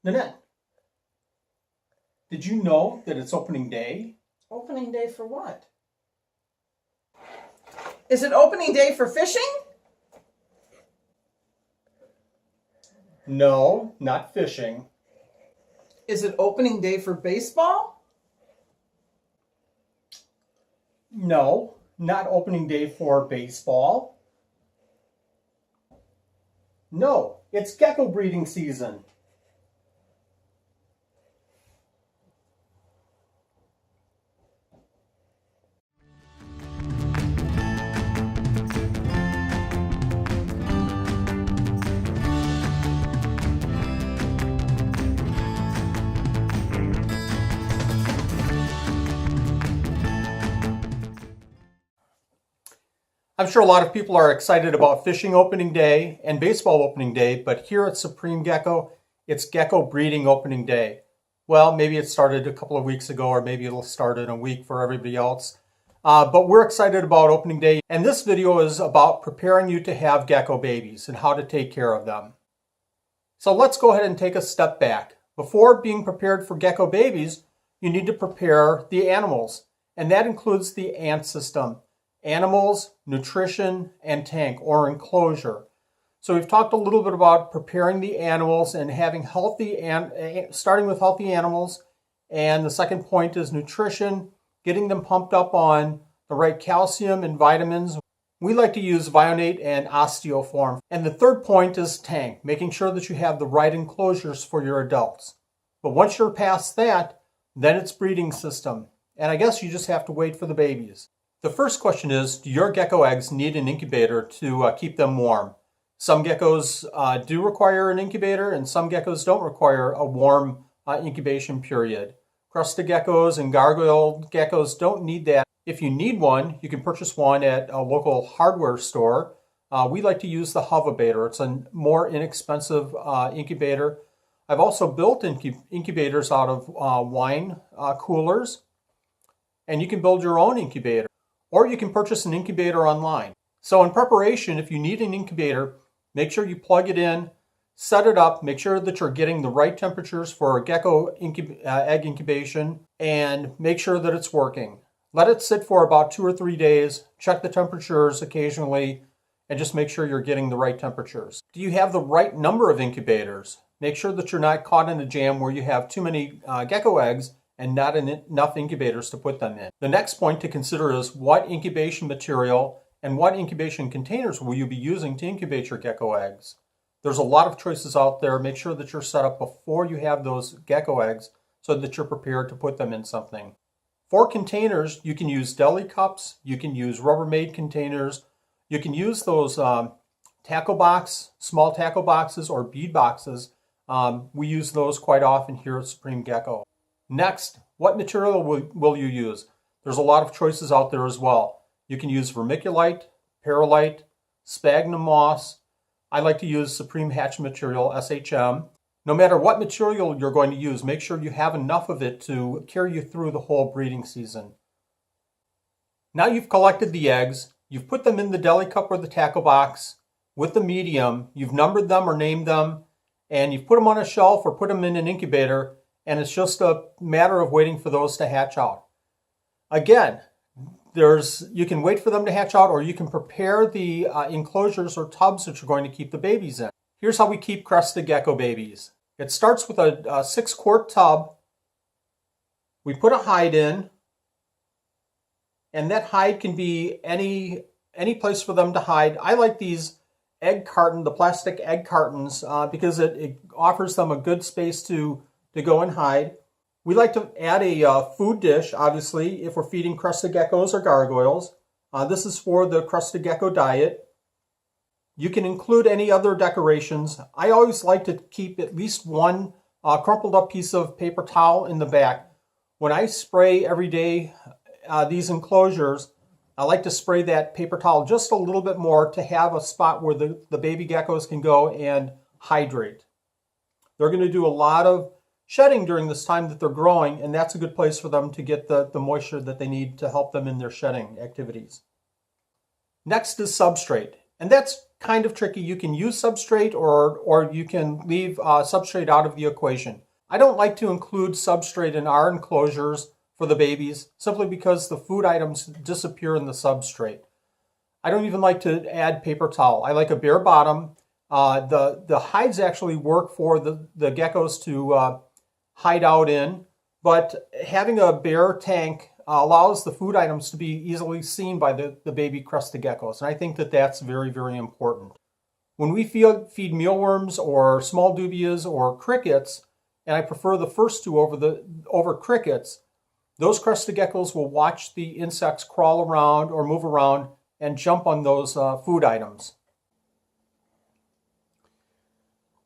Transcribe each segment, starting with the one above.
Nanette, did you know that it's opening day? Opening day for what? Is it opening day for fishing? No, not fishing. Is it opening day for baseball? No, not opening day for baseball. No, it's gecko breeding season. I'm sure a lot of people are excited about fishing opening day and baseball opening day, but here at Supreme Gecko, it's gecko breeding opening day. Well, maybe it started a couple of weeks ago, or maybe it'll start in a week for everybody else. But we're excited about opening day, and this video is about preparing you to have gecko babies and how to take care of them. So let's go ahead and take a step back. Before being prepared for gecko babies, you need to prepare the animals, and that includes the ant system. Animals, nutrition, and tank or enclosure. So we've talked a little bit about preparing the animals and having starting with healthy animals. And the second point is nutrition, getting them pumped up on the right calcium and vitamins. We like to use Vionate and Osteoform. And the third point is tank, making sure that you have the right enclosures for your adults. But once you're past that, then it's breeding system. And I guess you just have to wait for the babies. The first question is, do your gecko eggs need an incubator to keep them warm? Some geckos do require an incubator, and some geckos don't require a warm incubation period. Crested geckos and gargoyle geckos don't need that. If you need one, you can purchase one at a local hardware store. We like to use the Hovabator. It's a more inexpensive incubator. I've also built incubators out of wine coolers, and you can build your own incubator. Or you can purchase an incubator online. So in preparation, if you need an incubator, make sure you plug it in, set it up, make sure that you're getting the right temperatures for a gecko egg incubation, and make sure that it's working. Let it sit for about 2 or 3 days, check the temperatures occasionally, and just make sure you're getting the right temperatures. Do you have the right number of incubators? Make sure that you're not caught in a jam where you have too many gecko eggs and not enough incubators to put them in. The next point to consider is what incubation material and what incubation containers will you be using to incubate your gecko eggs. There's a lot of choices out there. Make sure that you're set up before you have those gecko eggs so that you're prepared to put them in something. For containers, you can use deli cups, you can use Rubbermaid containers, you can use those tackle box, small tackle boxes or bead boxes. We use those quite often here at Supreme Gecko. Next, what material will you use? There's a lot of choices out there as well. You can use vermiculite, perlite, sphagnum moss. I like to use Supreme Hatch material, SHM. No matter what material you're going to use, make sure you have enough of it to carry you through the whole breeding season. Now you've collected the eggs, you've put them in the deli cup or the tackle box with the medium, you've numbered them or named them, and you've put them on a shelf or put them in an incubator, and it's just a matter of waiting for those to hatch out. Again, you can wait for them to hatch out, or you can prepare the enclosures or tubs that you're going to keep the babies in. Here's how we keep crested gecko babies. It starts with a 6-quart tub. We put a hide in, and that hide can be any place for them to hide. I like these the plastic egg cartons, because it offers them a good space to go and hide. We like to add a food dish, obviously, if we're feeding crested geckos or gargoyles. This is for the crested gecko diet. You can include any other decorations. I always like to keep at least one crumpled up piece of paper towel in the back. When I spray every day these enclosures, I like to spray that paper towel just a little bit more to have a spot where the baby geckos can go and hydrate. They're going to do a lot of shedding during this time that they're growing, and that's a good place for them to get the moisture that they need to help them in their shedding activities. Next is substrate, and that's kind of tricky. You can use substrate or you can leave substrate out of the equation. I don't like to include substrate in our enclosures for the babies simply because the food items disappear in the substrate. I don't even like to add paper towel. I like a bare bottom. The hides actually work for the geckos to hide out in, but having a bare tank allows the food items to be easily seen by the baby crested geckos, and I think that that's very, very important. When we feed mealworms or small dubias or crickets, and I prefer the first two over crickets, those crested geckos will watch the insects crawl around or move around and jump on those food items.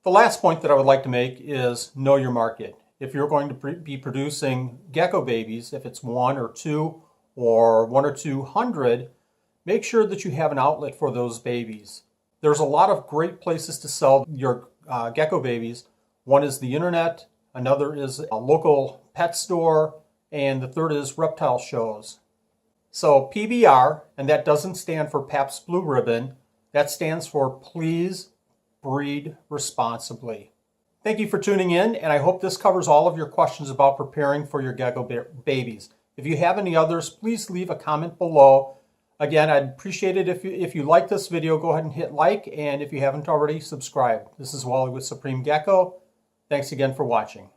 The last point that I would like to make is know your market. If you're going to be producing gecko babies, if it's 1 or 2 or 1 or 200, make sure that you have an outlet for those babies. There's a lot of great places to sell your gecko babies. One is the internet, another is a local pet store, and the third is reptile shows. So PBR, and that doesn't stand for Pabst Blue Ribbon, that stands for Please Breed Responsibly. Thank you for tuning in, and I hope this covers all of your questions about preparing for your gecko babies. If you have any others, please leave a comment below. Again, I'd appreciate it if you like this video, go ahead and hit like, and if you haven't already, subscribe. This is Wally with Supreme Gecko. Thanks again for watching.